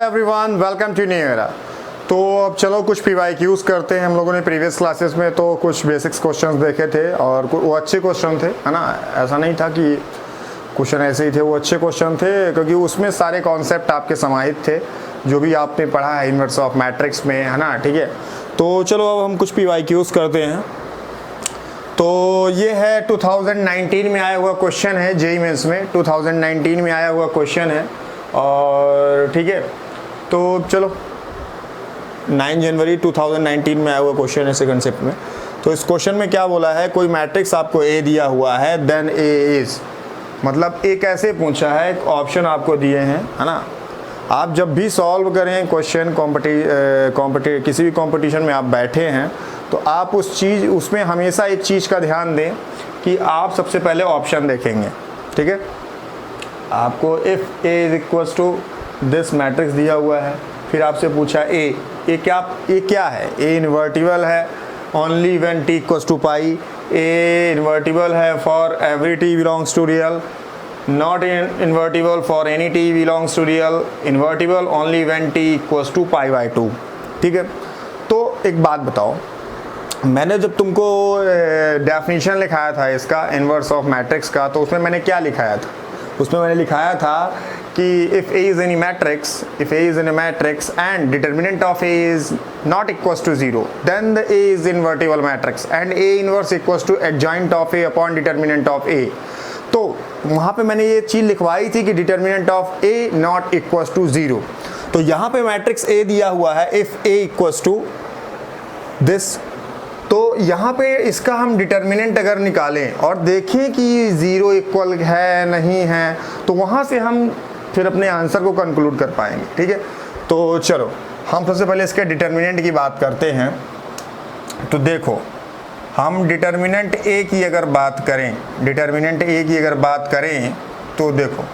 Everyone welcome to new era. तो अब चलो कुछ पीवाईक्यूज करते हैं। हम लोगों ने प्रीवियस क्लासेस में तो कुछ बेसिक्स क्वेश्चंस देखे थे और वो अच्छे क्वेश्चन थे, है ना। ऐसा नहीं था कि क्वेश्चन ऐसे ही थे, वो अच्छे क्वेश्चन थे क्योंकि उसमें सारे कॉन्सेप्ट आपके समाहित थे जो भी आपने पढ़ा है इन्वर्स ऑफ मैट्रिक्स में, है ना। ठीक है, तो चलो अब हम कुछ पीवाईक्यूज करते हैं। तो ये है 2019 में आया हुआ क्वेश्चन है, जेईई मेंस में 2019 में आया हुआ क्वेश्चन है। और ठीक है, तो चलो 9 जनवरी 2019 में आया हुआ क्वेश्चन है सेकंड शिफ्ट में। तो इस क्वेश्चन में क्या बोला है, कोई मैट्रिक्स आपको ए दिया हुआ है, देन ए इज, मतलब ए कैसे पूछा है, ऑप्शन आपको दिए हैं, है ना। आप जब भी सॉल्व करें क्वेश्चन किसी भी कंपटीशन में आप बैठे हैं तो आप उसमें हमेशा एक चीज़ का ध्यान दें कि आप सबसे पहले ऑप्शन देखेंगे। ठीक है, आपको if A is equal to this matrix दिया हुआ है, फिर आपसे पूछा ए क्या है, ए इन्वर्टिबल है only when T equals to pi, A invertible है for every T belongs to real, not invertible for any T belongs to real, invertible only when T equals to pi by 2। ठीक है, तो एक बात बताओ, मैंने जब तुमको डेफिनेशन लिखाया था इसका इन्वर्स ऑफ मैट्रिक्स का, तो उसमें मैंने क्या लिखाया था? उसमें मैंने लिखाया था कि if A is in a matrix and determinant of A is not equals to 0, then the A is invertible matrix and A inverse equals to adjoint of A upon determinant of A। तो वहाँ पे मैंने ये चीज़ लिखवाई थी कि determinant of A not equals to 0। तो यहाँ पे मैट्रिक्स A दिया हुआ है if A equals to this, तो यहाँ पे इसका हम डिटर्मिनेंट अगर निकालें और देखें कि 0 इक्वल है नहीं है, तो वहाँ से हम फिर अपने आंसर को कंक्लूड कर पाएंगे। ठीक है, तो चलो हम सबसे पहले इसके डिटर्मिनेंट की बात करते हैं। तो देखो, हम डिटर्मिनेंट ए की अगर बात करें, तो देखो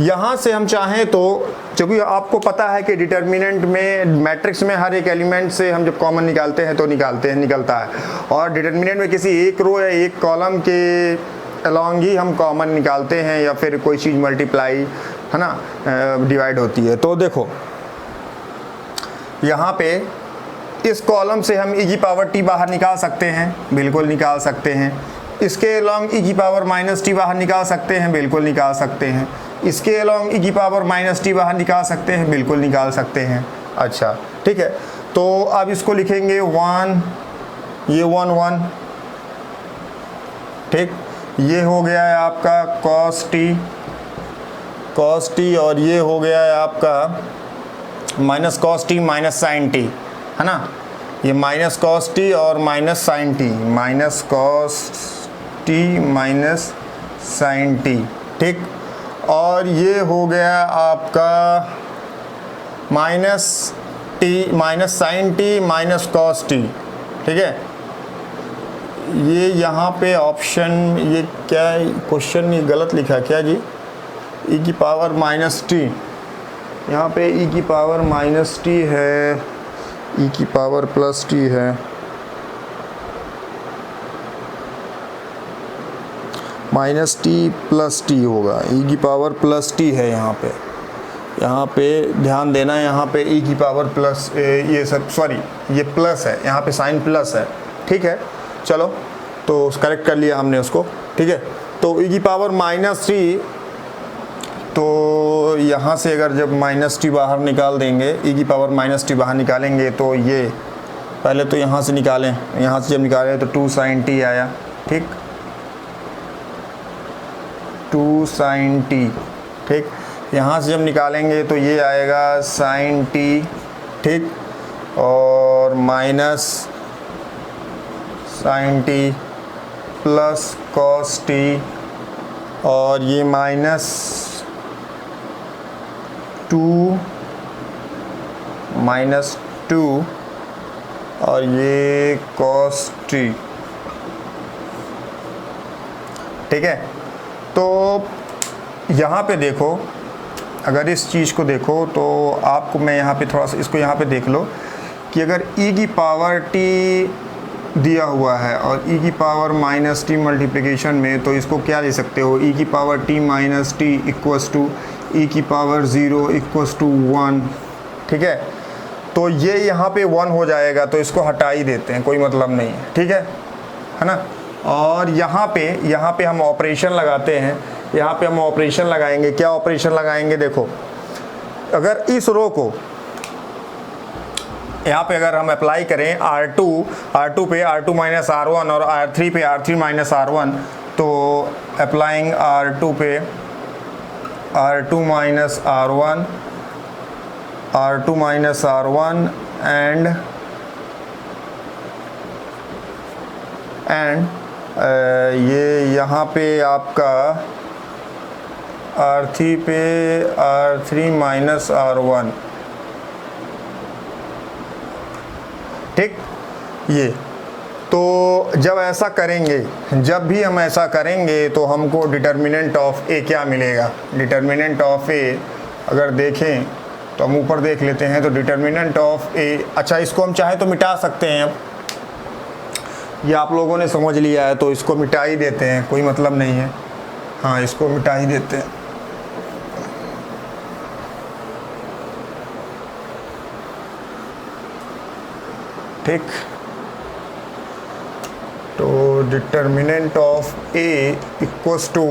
यहाँ से हम चाहें तो, क्योंकि आपको पता है कि डिटर्मिनेंट में मैट्रिक्स में हर एक एलिमेंट से हम जब कॉमन निकालते हैं तो निकलता है, और डिटर्मिनेंट में किसी एक रो या एक कॉलम के अलॉन्ग ही हम कॉमन निकालते हैं या फिर कोई चीज़ मल्टीप्लाई, है ना, डिवाइड होती है। तो देखो यहाँ पे इस कॉलम से हम e की पावर t बाहर निकाल सकते हैं, बिल्कुल निकाल सकते हैं। इसके अलॉन्ग e की पावर माइनस टी बाहर निकाल सकते हैं, बिल्कुल निकाल सकते हैं। इसके अलॉन्ग e की पावर माइनस टी बाहर निकाल सकते हैं, बिल्कुल निकाल सकते हैं। अच्छा ठीक है, तो अब इसको लिखेंगे 1, ये 1 1, ठीक, ये हो गया है आपका cos t, और ये हो गया है आपका minus cos t minus sin t, है ना। ये माइनस cos t और minus sin t, minus cos t minus sin t, ठीक। और ये हो गया आपका minus t minus sin t minus cos t, ठीक है। ये यहाँ पे ऑप्शन, ये क्या क्वेश्चन ये गलत लिखा क्या जी, e की पावर माइनस टी, यहाँ पे e की पावर माइनस टी है, e की पावर प्लस टी है, माइनस टी प्लस टी होगा, e की पावर प्लस टी है। यहाँ पे ध्यान देना, यहाँ पे e की पावर प्लस, ये सब सॉरी ये प्लस है, यहाँ पे साइन प्लस है। ठीक है, चलो तो करेक्ट कर लिया हमने उसको। ठीक है, तो e की पावर माइनस टी, तो यहाँ से अगर जब माइनस टी बाहर निकाल देंगे, e की पावर माइनस टी बाहर निकालेंगे, तो ये पहले तो यहाँ से निकालें, यहाँ से जब निकालें तो 2 sin t आया, ठीक, 2 sin t, ठीक। यहाँ से जब निकालेंगे तो ये आएगा sin t, ठीक, और minus sin t plus cos t, और ये माइनस 2 और ये cos t, ठीक है। तो यहाँ पे देखो, अगर इस चीज़ को देखो तो आपको मैं यहाँ पे थोड़ा सा इसको यहाँ पे देख लो कि अगर e की पावर t दिया हुआ है और e की पावर माइनस टी मल्टीप्लिकेशन में, तो इसको क्या ले सकते हो, e की power t minus T equals to E की पावर 0 इक्वस टू 1। ठीक है, तो ये यहाँ पे 1 हो जाएगा, तो इसको हटा ही देते हैं, कोई मतलब नहीं है। ठीक है ना। और यहाँ पे हम ऑपरेशन लगाते हैं, यहाँ पे हम ऑपरेशन लगाएंगे। क्या ऑपरेशन लगाएंगे, देखो अगर इस रो को यहाँ पे अगर हम अप्लाई करें R2 पे R2 माइनस R1 और R3 पे R3 माइनस R1, तो अप्लाइंग R2 पे R2 माइनस R1 एंड ये यहाँ पे आपका R3 पे R3 माइनस R1। ठीक, ये तो जब ऐसा करेंगे, जब भी हम ऐसा करेंगे तो हमको डिटर्मिनेंट ऑफ ए क्या मिलेगा। डिटर्मिनेंट ऑफ ए अगर देखें तो हम ऊपर देख लेते हैं, तो डिटर्मिनेंट ऑफ ए, अच्छा इसको हम चाहे तो मिटा सकते हैं। अब ये आप लोगों ने समझ लिया है तो इसको मिटा ही देते हैं, कोई मतलब नहीं है। हाँ, इसको मिटा ही देते हैं। ठीक, तो determinant of A equals to,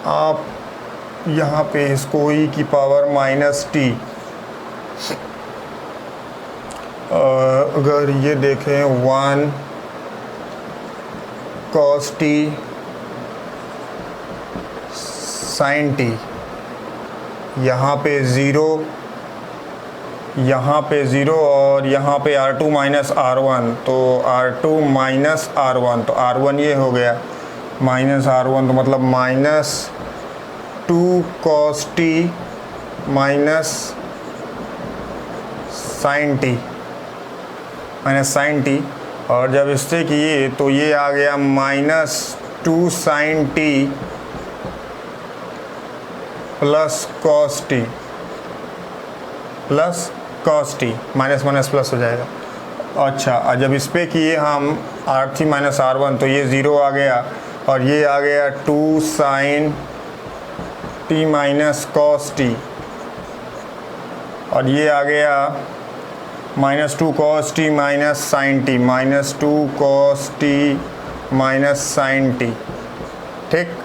आप यहाँ पे इसको e की पावर माइनस टी, अगर ये देखें 1 cos t sin t, यहाँ पे 0, यहाँ पे 0 और यहाँ पे R2 माइनस R1, तो R2 माइनस R1, तो R1 ये हो गया माइनस R1, तो मतलब minus 2 cos t minus sin t, minus sin t, और जब इससे किए तो ये आ गया minus 2 sin t plus cos t plus cos t, minus minus plus हो जाएगा। अच्छा, और जब इस पे किए हम R3 माइनस R1, तो ये 0 आ गया और ये आ गया 2 sin t minus cos t, और ये आ गया minus 2 cos t minus sin t, minus 2 cos t minus sin t। ठीक,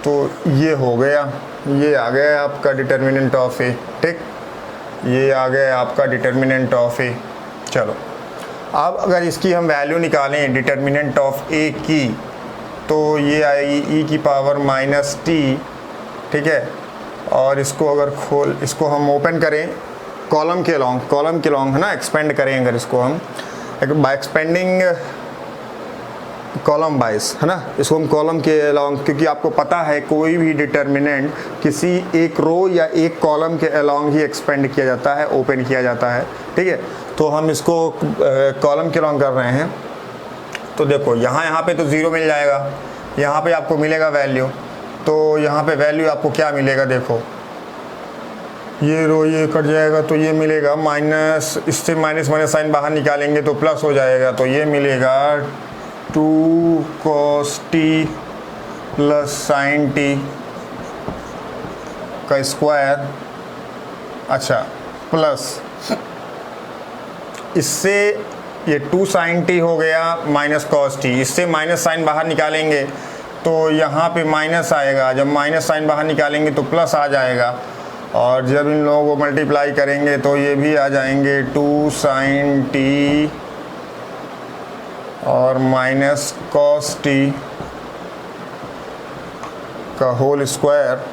तो ये हो गया, ये आ गया आपका डिटर्मिनेंट ऑफ ए। ठीक, ये आ गया आपका डिटर्मिनेंट ऑफ ए। चलो, अब अगर इसकी हम वैल्यू निकालें डिटर्मिनेंट ऑफ ए की, तो ये आएगी e की पावर माइनस टी। ठीक है, और इसको अगर इसको हम ओपन करें कॉलम के लॉन्ग है ना, एक्सपेंड करें अगर इसको हम बाय एक्सपेंडिंग कॉलम बाइस, है ना, इसको हम कॉलम के अलॉन्ग, क्योंकि आपको पता है कोई भी डिटर्मिनेंट किसी एक रो या एक कॉलम के अलॉन्ग ही एक्सपेंड किया जाता है, ओपन किया जाता है। ठीक है, तो हम इसको कॉलम के अलॉन्ग कर रहे हैं, तो देखो यहाँ पे तो 0 मिल जाएगा, यहाँ पे आपको मिलेगा वैल्यू, तो यहाँ पे वैल्यू आपको क्या मिलेगा, देखो ये रो ये कट जाएगा तो ये मिलेगा माइनस, इससे माइनस माइनस साइन बाहर निकालेंगे तो प्लस हो जाएगा, तो ये मिलेगा 2 cos t plus sin t का स्क्वायर। अच्छा, प्लस इससे ये 2 sin t हो गया माइनस cos t, इससे माइनस साइन बाहर निकालेंगे तो यहाँ पे माइनस आएगा, जब माइनस साइन बाहर निकालेंगे तो प्लस आ जाएगा, और जब इन लोगों को मल्टीप्लाई करेंगे तो ये भी आ जाएंगे 2 sin t और माइनस cos t का होल स्क्वायर।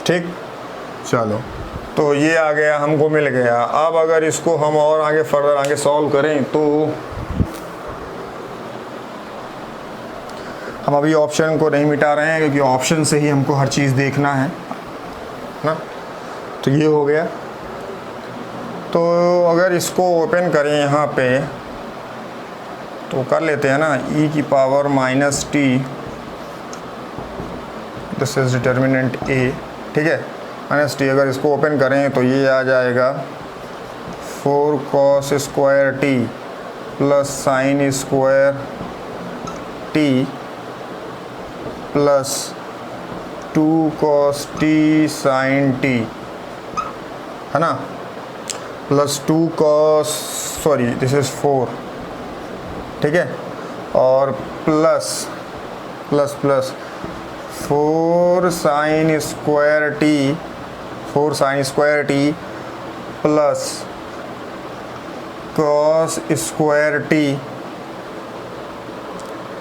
ठीक, चलो, तो ये आ गया, हमको मिल गया। अब अगर इसको हम और आगे फर्दर आगे सॉल्व करें तो हम अभी ऑप्शन को नहीं मिटा रहे हैं, क्योंकि ऑप्शन से ही हमको हर चीज़ देखना है ना। तो ये हो गया, तो अगर इसको ओपन करें यहाँ पे तो कर लेते हैं ना, e की power minus T, this is determinant a। ठीक है, माइनस टी, अगर इसको ओपन करें तो ये आ जाएगा 4 cos square T plus sine square T plus 2 cos T sine T, है ना, plus 2 cos, sorry this is 4, ठीक है, और plus plus plus 4 sine square T, 4 sine square T plus cos square T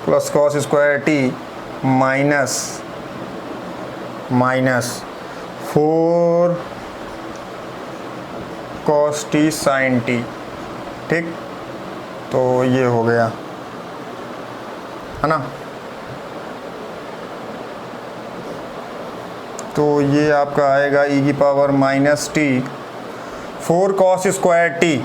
plus cos square T minus 4 cos T sine T, ठीक, तो ये हो गया, है ना। तो ये आपका आएगा e की power minus T, 4 cos square T,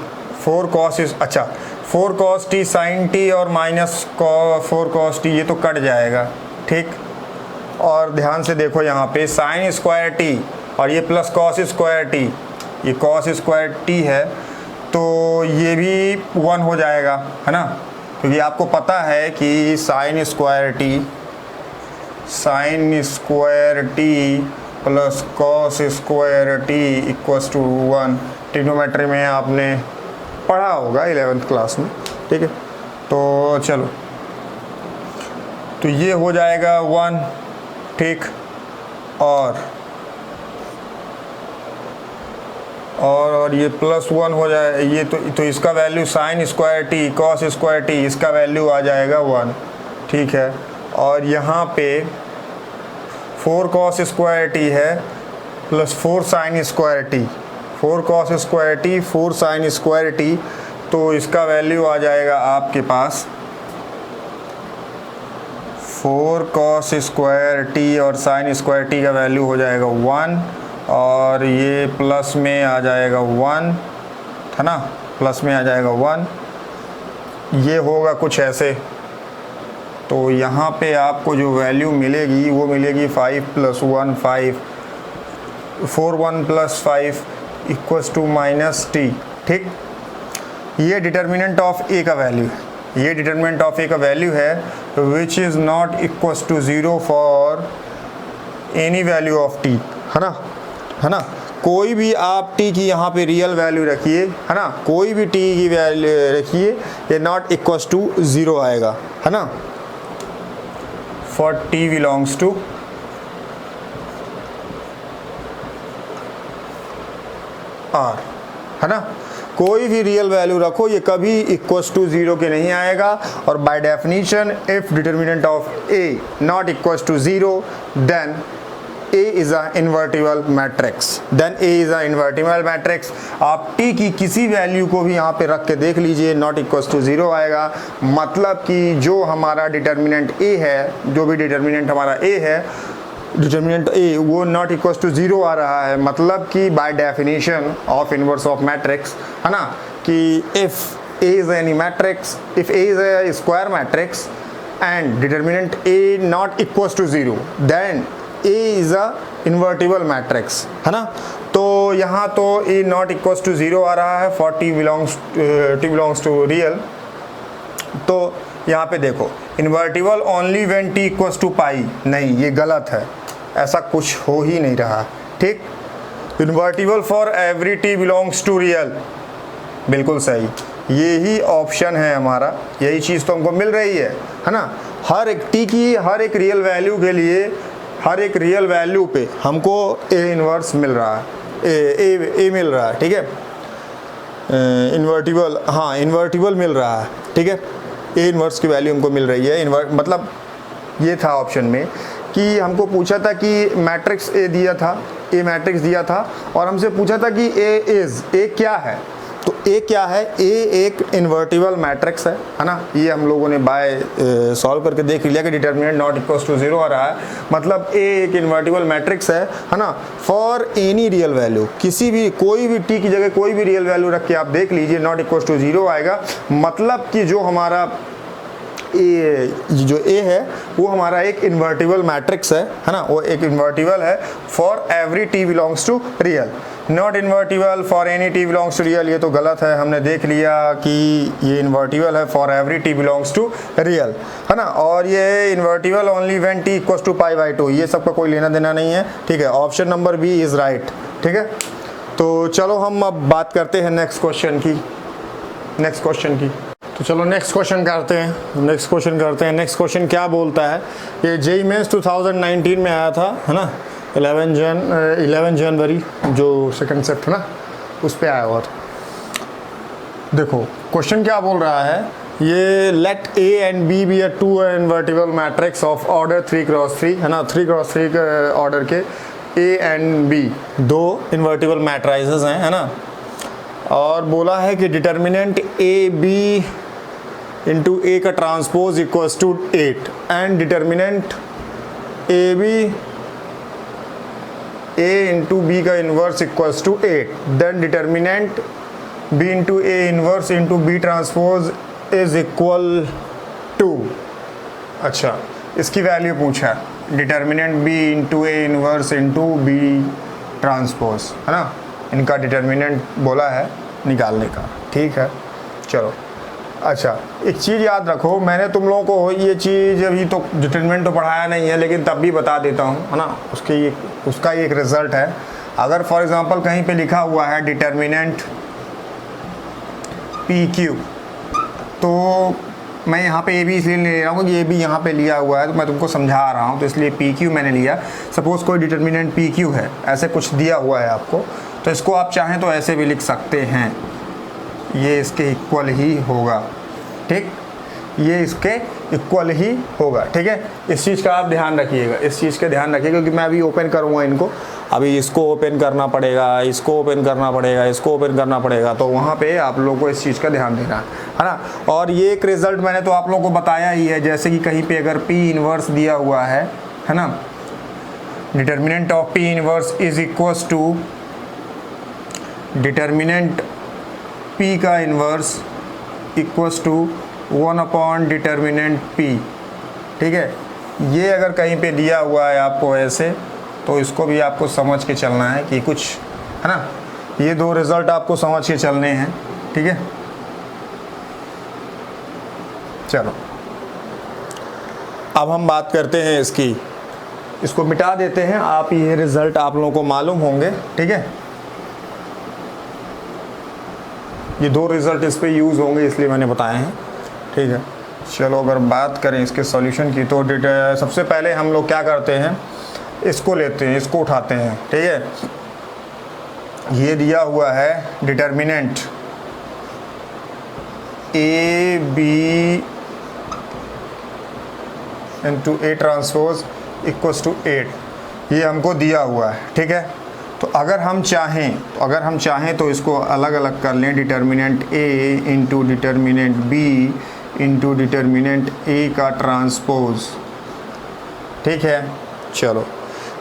4 cos, अच्छा 4 cos टी साइन टी और माइनस 4 cos टी, ये तो कट जाएगा, ठीक। और ध्यान से देखो यहाँ पे साइन स्क्वायर टी और ये प्लस cos स्क्वायर टी, ये cos स्क्वायर टी है तो ये भी 1 हो जाएगा, है ना, क्योंकि आपको पता है कि sine square T plus cos square T equals to 1, trigonometry में आपने पढ़ा होगा 11th क्लास में, ठीक है। तो चलो, तो ये हो जाएगा 1, ठीक, और ये प्लस 1 हो जाए, ये तो इसका value sign square T cos square T, इसका वैल्यू आ जाएगा 1, ठीक है। और यहाँ पे 4 cos स्क्वायर टी है plus 4 sine square T, 4 cos square T 4 sine square T, तो इसका वैल्यू आ जाएगा आपके पास 4 cos स्क्वायर टी और साइन स्क्वायर टी का वैल्यू हो जाएगा 1, और ये प्लस में आ जाएगा 1, है ना, प्लस में आ जाएगा 1, ये होगा कुछ ऐसे। तो यहाँ पे आपको जो वैल्यू मिलेगी वो मिलेगी 5 + 1 5, 4 1 + 5 इक्वल्स टू माइनस टी, ठीक। ये डिटर्मिनेंट ऑफ ए का वैल्यू है, ये डिटर्मिनेंट ऑफ ए का वैल्यू है which is not equals to 0 for any value of T, है ना, है ना। कोई भी आप टी की यहाँ पे रियल वैल्यू रखिए, है ना, कोई भी टी की वैल्यू रखिए, ये नॉट इक्वल्स टू 0 आएगा, है ना, for T belongs to R, है ना। कोई भी रियल वैल्यू रखो, ये कभी इक्वल्स टू 0 के नहीं आएगा। और by definition if determinant of A not equals to 0 then A is a invertible matrix, then A is a invertible matrix। आप T की किसी वैल्यू को भी यहाँ पे रख के देख लीजिए, नॉट इक्वल्स टू 0 आएगा, मतलब कि जो हमारा डिटर्मिनेंट A है, जो भी डिटर्मिनेंट हमारा A है, डिटर्मिनेंट A वो नॉट इक्वल्स टू 0 आ रहा है, मतलब कि by definition of inverse of matrix, है ना, कि if A is any matrix, if A is a square matrix and determinant A not equals to 0 then A is a invertible matrix, है ना। तो यहाँ तो A not equals to 0 आ रहा है for T belongs to real। तो यहाँ पे देखो invertible only when T equals to पाई, नहीं, ये गलत है, ऐसा कुछ हो ही नहीं रहा, ठीक। invertible for every T belongs to real, बिल्कुल सही, यही ऑप्शन है हमारा, यही चीज़ तो हमको मिल रही है ना। हर एक T की हर एक रियल वैल्यू के लिए, हर एक रियल वैल्यू पे हमको ए इन्वर्स मिल रहा है, ए मिल रहा है, ठीक है, इन्वर्टिबल, हाँ इन्वर्टिबल मिल रहा है, ठीक है, ए इन्वर्स की वैल्यू हमको मिल रही है। मतलब ये था ऑप्शन में कि हमको पूछा था कि मैट्रिक्स ए दिया था, ए मैट्रिक्स दिया था, और हमसे पूछा था कि ए क्या है, तो ए क्या है, ए एक इन्वर्टिबल मैट्रिक्स है ना। ये हम लोगों ने बाय सॉल्व करके देख लिया कि डिटर्मिनेंट नॉट इक्वल्स टू 0 आ रहा है, मतलब ए एक इन्वर्टिबल मैट्रिक्स है ना, फॉर एनी रियल वैल्यू, किसी भी कोई भी टी की जगह कोई भी रियल वैल्यू रख के आप देख लीजिए, नॉट इक्वल्स टू 0 आएगा, मतलब कि जो हमारा जो ए है वो हमारा एक इन्वर्टिबल मैट्रिक्स है ना, वो एक इन्वर्टिबल है for every T belongs to real. Not invertible for any T belongs to real, ये तो गलत है, हमने देख लिया कि ये इन्वर्टिबल है for every T belongs to real, है ना। और ये invertible only when T equals to pi by 2, ये सबका कोई लेना देना नहीं है, ठीक है। Option number B is right, ठीक है। तो चलो हम अब बात करते हैं नेक्स्ट क्वेश्चन की, तो चलो नेक्स्ट क्वेश्चन करते हैं। नेक्स्ट क्वेश्चन क्या बोलता है, ये जेईई मेंस 2019 में आया था, है ना, 11 जनवरी जो सेकंड सेट था ना, उस पे आया हुआ था। देखो क्वेश्चन क्या बोल रहा है, ये let A and B be a two invertible matrix of order 3x3, है ना, 3x3 के ऑर्डर के ए एंड बी दो इन्वर्टिबल मैट्राइजेस हैं, है ना। और बोला है कि determinant A B into A का transpose equals to 8 and determinant A B A into B का inverse equals to 8, then determinant B into A inverse into B transpose is equal to. अच्छा, इसकी वैल्यू पूछा, determinant B into A inverse into B transpose, है ना, इनका determinant बोला है निकालने का, ठीक है। चलो अच्छा, एक चीज़ याद रखो, मैंने तुम लोगों को ये चीज़ अभी तो डिटर्मिनेंट तो पढ़ाया नहीं है, लेकिन तब भी बता देता हूँ, है ना, उसका एक रिजल्ट है। अगर फॉर एग्जांपल कहीं पे लिखा हुआ है डिटर्मिनेंट पी क्यू, तो मैं यहाँ पे ए बी इसलिए ले रहा हूँ कि ए बी यहाँ पे लिया हुआ है, तो मैं तुमको समझा रहा हूँ, तो इसलिए पी क्यू मैंने लिया। सपोज़ कोई डिटर्मिनेंट पी क्यू है, ऐसे कुछ दिया हुआ है आपको, तो इसको आप चाहें तो ऐसे भी लिख सकते हैं, ये इसके इक्वल ही होगा, ठीक, ये इसके इक्वल ही होगा, ठीक है। इस चीज़ का आप ध्यान रखिएगा, इस चीज़ का ध्यान रखिएगा, क्योंकि मैं अभी ओपन करूँगा इनको, अभी इसको ओपन करना पड़ेगा, इसको ओपन करना पड़ेगा, इसको ओपन करना पड़ेगा, तो वहाँ पे आप लोगों को इस चीज़ का ध्यान देना है ना। और ये एक रिज़ल्ट मैंने तो आप लोगों को बताया ही है, जैसे कि कहीं पे अगर P इनवर्स दिया हुआ है ना, determinant of P inverse is equals to determinant P का inverse equals to 1 upon determinant P, ठीक है। ये अगर कहीं पे दिया हुआ है आपको ऐसे, तो इसको भी आपको समझ के चलना है कि कुछ, है ना, ये दो रिज़ल्ट आपको समझ के चलने हैं, ठीक है। चलो अब हम बात करते हैं इसको मिटा देते हैं, आप ये रिज़ल्ट आप लोगों को मालूम होंगे, ठीक है। ये दो रिज़ल्ट इस पे यूज़ होंगे, इसलिए मैंने बताए हैं, ठीक है। चलो अगर बात करें इसके सॉल्यूशन की, तो सबसे पहले हम लोग क्या करते हैं, इसको लेते हैं, इसको उठाते हैं, ठीक है। ये दिया हुआ है determinant A B into A transpose equals to 8, ये हमको दिया हुआ है, ठीक है। तो अगर हम चाहें तो इसको अलग अलग कर लें, determinant A into determinant B into determinant A का ट्रांसपोज, ठीक है। चलो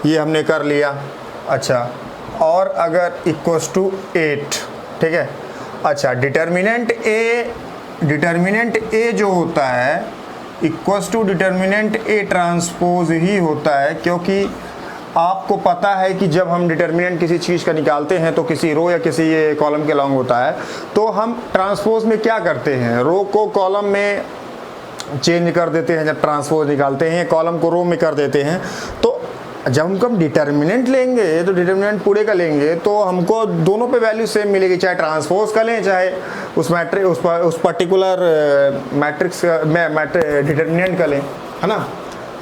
ये हमने कर लिया। अच्छा, और अगर इक्वल्स टू 8, ठीक है। अच्छा, डिटर्मिनेंट ए जो होता है equals to determinant A transpose ही होता है, क्योंकि आपको पता है कि जब हम डिटर्मिनेंट किसी चीज़ का निकालते हैं तो किसी रो या किसी ये कॉलम के लॉन्ग होता है, तो हम ट्रांसपोज में क्या करते हैं, रो को कॉलम में चेंज कर देते हैं जब ट्रांसपोज निकालते हैं, कॉलम को रो में कर देते हैं। तो जब हम डिटर्मिनेंट लेंगे तो डिटर्मिनेंट पूरे का लेंगे तो हमको दोनों पे वैल्यू सेम मिलेगी, चाहे ट्रांसपोज का लें चाहे उस पर्टिकुलर मैट्रिक्स डिटर्मिनेंट का लें, है ना।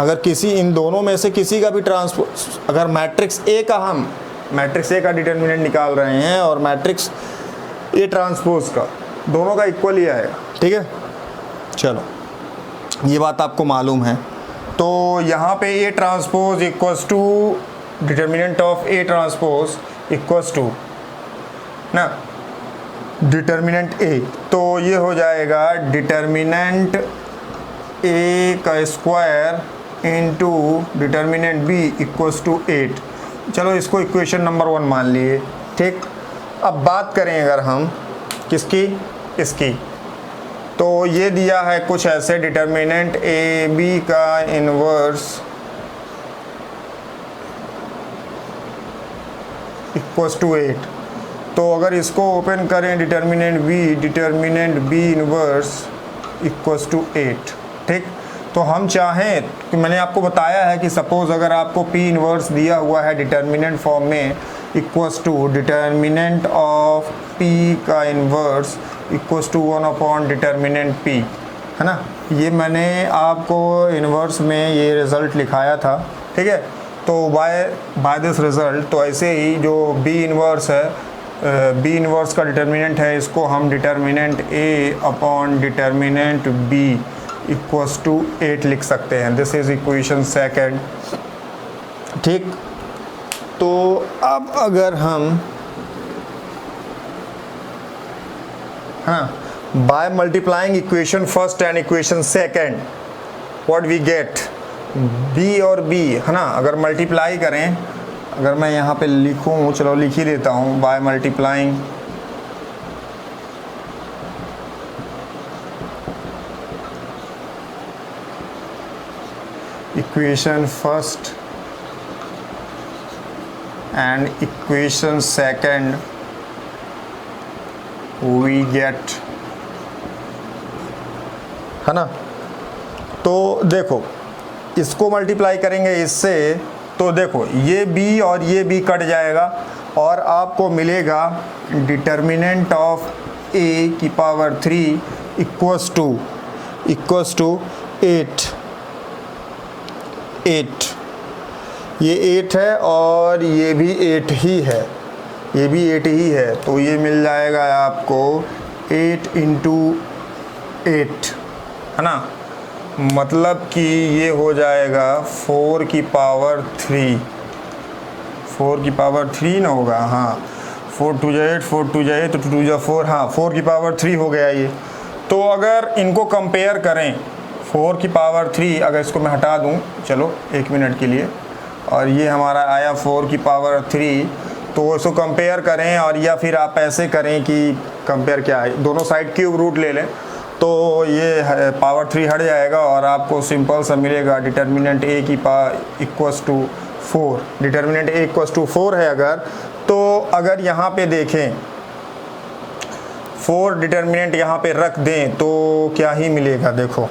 अगर किसी इन दोनों में से किसी का भी ट्रांसपोज, अगर मैट्रिक्स ए का डिटर्मिनेंट निकाल रहे हैं और मैट्रिक्स ए ट्रांसपोज का, दोनों का इक्वल ही आएगा, ठीक है। चलो ये बात आपको मालूम है। तो यहाँ पे A transpose equals to determinant of A transpose equals to ना डिटर्मिनेंट ए, तो ये हो जाएगा डिटर्मिनेंट ए का square into determinant B equals to 8। चलो इसको इक्वेशन नंबर 1 मान लिए, ठीक। अब बात करें अगर हम इसकी, तो ये दिया है कुछ ऐसे, डिटर्मिनेंट ए बी का इनवर्स इक्वल्स टू 8, तो अगर इसको ओपन करें determinant B inverse equals to 8, ठीक। तो हम चाहें कि मैंने आपको बताया है कि सपोज़ अगर आपको पी इनवर्स दिया हुआ है डिटर्मिनेंट फॉर्म में equals to determinant of P का inverse equals to 1 upon determinant P, है ना। ये मैंने आपको इनवर्स में ये रिज़ल्ट लिखाया था, ठीक है। तो बाय दिस रिज़ल्ट, तो ऐसे ही जो बी इनवर्स है, बी इनवर्स का डिटर्मिनेंट है, इसको हम determinant A upon determinant B equals to 8 लिख सकते हैं। दिस इज़ इक्वेशन सेकंड, ठीक। तो अब अगर हम, हाँ, by multiplying equation first and equation second, what we get, B और बी, है ना, अगर मल्टीप्लाई करें, अगर मैं यहाँ पे लिखूँ, चलो लिख ही देता हूँ, by multiplying equation first and equation second we get, है ना। तो देखो, इसको मल्टीप्लाई करेंगे इससे, तो देखो ये b और ये b कट जाएगा और आपको मिलेगा डिटर्मिनेंट ऑफ a की पावर 3 इक्वल्स टू 8। ये 8 है और ये भी 8 ही है, ये भी 8 ही है। तो ये मिल जाएगा आपको 8 इंटू 8, है ना। मतलब कि ये हो जाएगा 4 की पावर 3, 4 की पावर 3 ना होगा, हाँ, 4 2 8, 4 2 8, तो 2 2 4, हाँ, 4 की पावर 3 हो गया ये। तो अगर इनको कंपेयर करें, 4 की पावर 3, अगर इसको मैं हटा दूँ, चलो 1 मिनट के लिए, और ये हमारा आया 4 की पावर 3, तो इसको कंपेयर करें, और या फिर आप ऐसे करें कि कंपेयर क्या है, दोनों साइड क्यूब रूट ले लें, तो ये पावर 3 हट जाएगा और आपको सिंपल सा मिलेगा डिटर्मिनेंट ए की equals to 4। Determinant A equals to 4 है अगर, तो अगर यहाँ पे देखें 4 डिटर्मिनेंट यहाँ पे रख दें तो क्या ही मिलेगा। देखो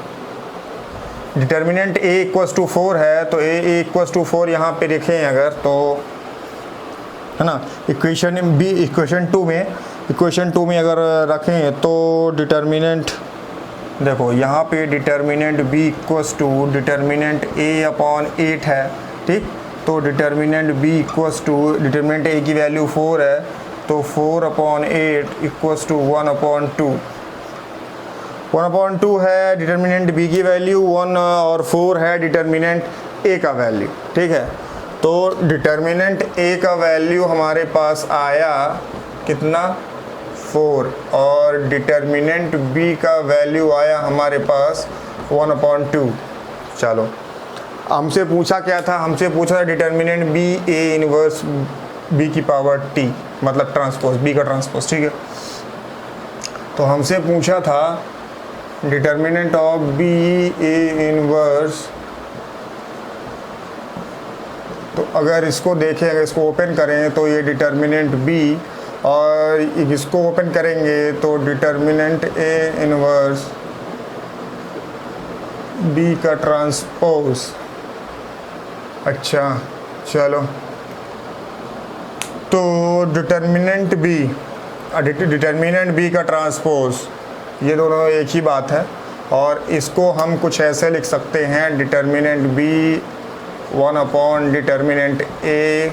डिटर्मिनेंट ए इक्वल्स टू 4 है, तो ए इक्वल्स टू 4 यहाँ पे लिखें अगर, तो है ना, इक्वेशन 2 में अगर रखें तो डिटर्मिनेंट, देखो यहाँ पे determinant b equals to determinant a upon 8 है, ठीक। तो determinant b equals to determinant a की वैल्यू 4 है, तो 4 upon 8 equals to 1 upon 2। 1 upon 2 है डिटर्मिनेंट b की वैल्यू, 1 और 4 है डिटर्मिनेंट a का वैल्यू, ठीक है। तो डिटर्मिनेंट a का वैल्यू हमारे पास आया कितना, 4, और डिटर्मिनेंट b का वैल्यू आया हमारे पास 1 अपॉन 2। चलो, हमसे पूछा क्या था, हमसे पूछा था determinant b a inverse b की पावर t, मतलब ट्रांसपोज, b का ट्रांसपोज, ठीक है। तो हमसे पूछा था determinant of b a inverse, तो अगर इसको देखें, अगर इसको ओपन करें तो ये डिटर्मिनेंट b, और इसको ओपन करेंगे तो डिटर्मिनेंट a इनवर्स b का ट्रांसपोज। अच्छा चलो, तो डिटर्मिनेंट b का ट्रांसपोज, ये दोनों एक ही बात है, और इसको हम कुछ ऐसे लिख सकते हैं, determinant b 1 upon determinant a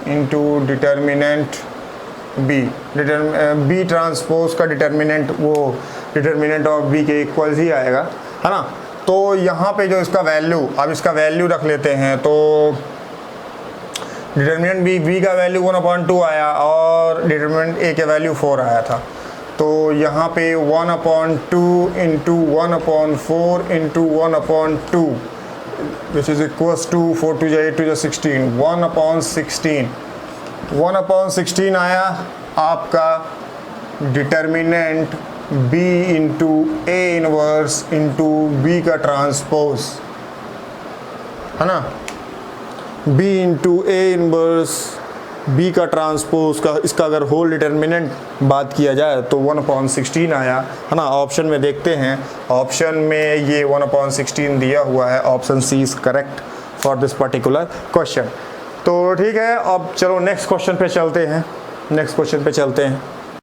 into determinant b transpose का डिटर्मिनेंट, वो डिटर्मिनेंट ऑफ b के इक्वल्स ही आएगा, है ना। तो यहाँ पे जो इसका वैल्यू, अब इसका वैल्यू रख लेते हैं, तो डिटर्मिनेंट b का वैल्यू 1/2 आया और डिटर्मिनेंट a के वैल्यू 4 आया था। तो यहाँ पे 1/2 into 1/4 into 1/2 which is equals to 4 to 8 to 16, 1/16 आया आपका determinant b into a inverse into b का ट्रांसपोज, है ना, b into a inverse B का ट्रांसपोज का इसका अगर होल डिटर्मिनेंट बात किया जाए तो 1/16 आया है ना। ऑप्शन में देखते हैं, ऑप्शन में ये 1/16 दिया हुआ है। Option C is correct for this particular question. तो ठीक है, अब चलो नेक्स्ट क्वेश्चन पे चलते हैं। नेक्स्ट क्वेश्चन पे चलते हैं।